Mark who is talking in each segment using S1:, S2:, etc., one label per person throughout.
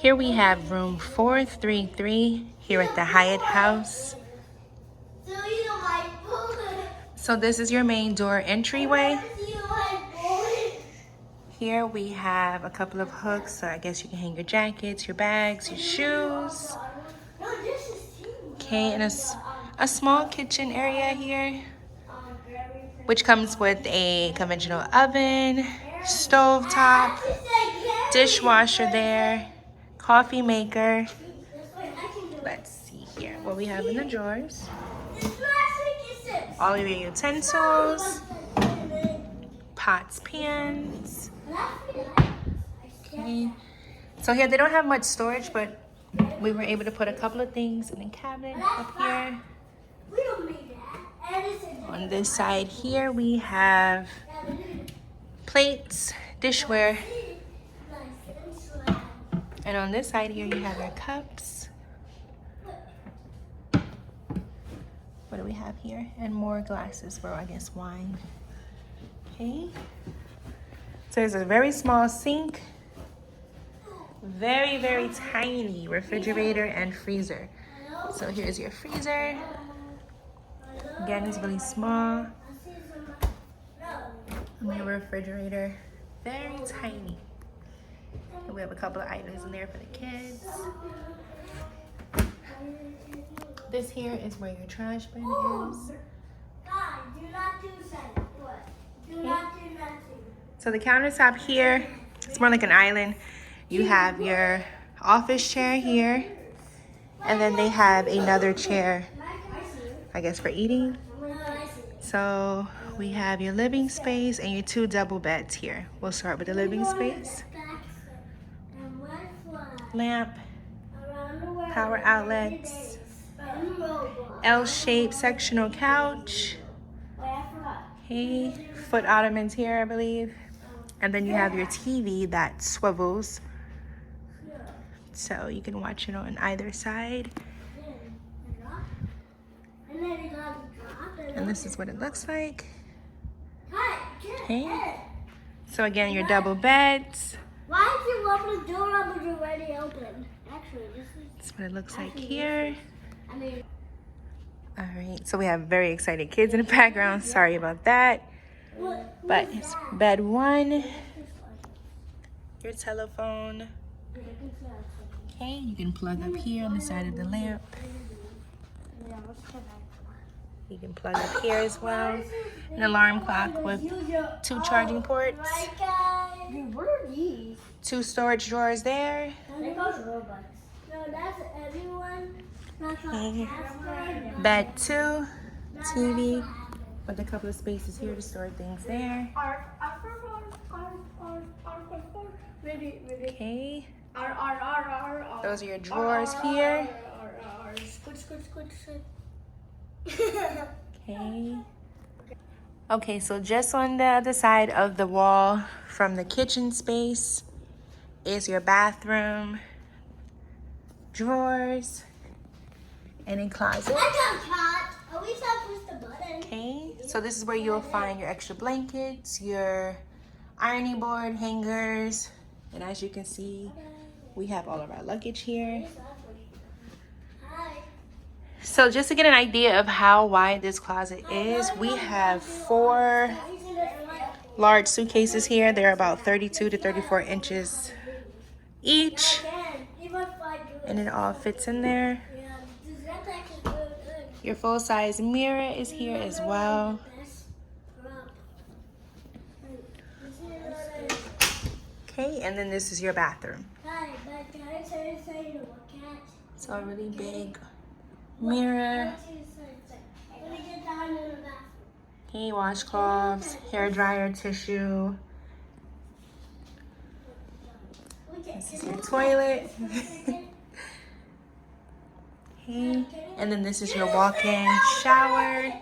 S1: Here we have room 433 here at the Hyatt House. So this is your main door entryway. Here we have a couple of hooks, so I guess you can hang your jackets, your bags, your shoes. Okay, and a small kitchen area here, which comes with a conventional oven, stove top, dishwasher there, coffee maker. Let's see here what we have in the drawers. All of your utensils, pots, pans. Okay. So here they don't have much storage, but we were able to put a couple of things in the cabinet up here. On this side here we have plates, dishware. And on this side here you have your cups. What do we have here? And more glasses for, I guess, wine. Okay. So there's a very small sink. Very, very tiny refrigerator and freezer. So here's your freezer. Again, it's really small. And your refrigerator, very tiny. And we have a couple of items in there for the kids. This here is where your trash bin is. So the countertop here, it's more like an island. You have your office chair here, and then they have another chair, I guess, for eating. So we have your living space and your 2 double beds here. We'll start with the living space. Lamp, power outlets, L-shaped sectional couch. Okay, foot ottomans here, I believe. And then you have your TV that swivels, so you can watch it on either side. And this is what it looks like. Okay. So again, your double beds.
S2: Why did you open the door up when you already opened? Actually,
S1: that's what it looks like here. All right, so we have very excited kids in the background. Sorry about that. But it's bed 1. Your telephone. Okay, you can plug up here on the side of the lamp. You can plug up here as well. An alarm clock with 2 charging ports.
S2: What are these?
S1: 2 storage drawers there. Okay. Bed 2, TV with a couple of spaces here to store things there. Okay. Those are your drawers here. Okay. Okay, so just on the other side of the wall from the kitchen space is your bathroom, drawers, and a closet. Okay, so this is where you'll find your extra blankets, your ironing board, hangers, and as you can see, we have all of our luggage here. So just to get an idea of how wide this closet is, we have 4 large suitcases here. They're about 32 to 34 inches each, and it all fits in there. Your full-size mirror is here as well. Okay, and then this is your bathroom. So a really big mirror. Okay, washcloths, hair dryer, tissue. This is your toilet. Okay, and then this is your walk-in shower.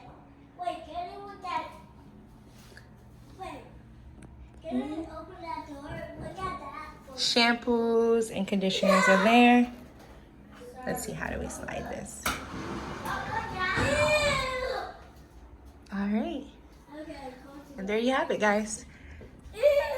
S1: Shampoos and conditioners are there. Let's see, how do we slide this? All right. And there you have it, guys.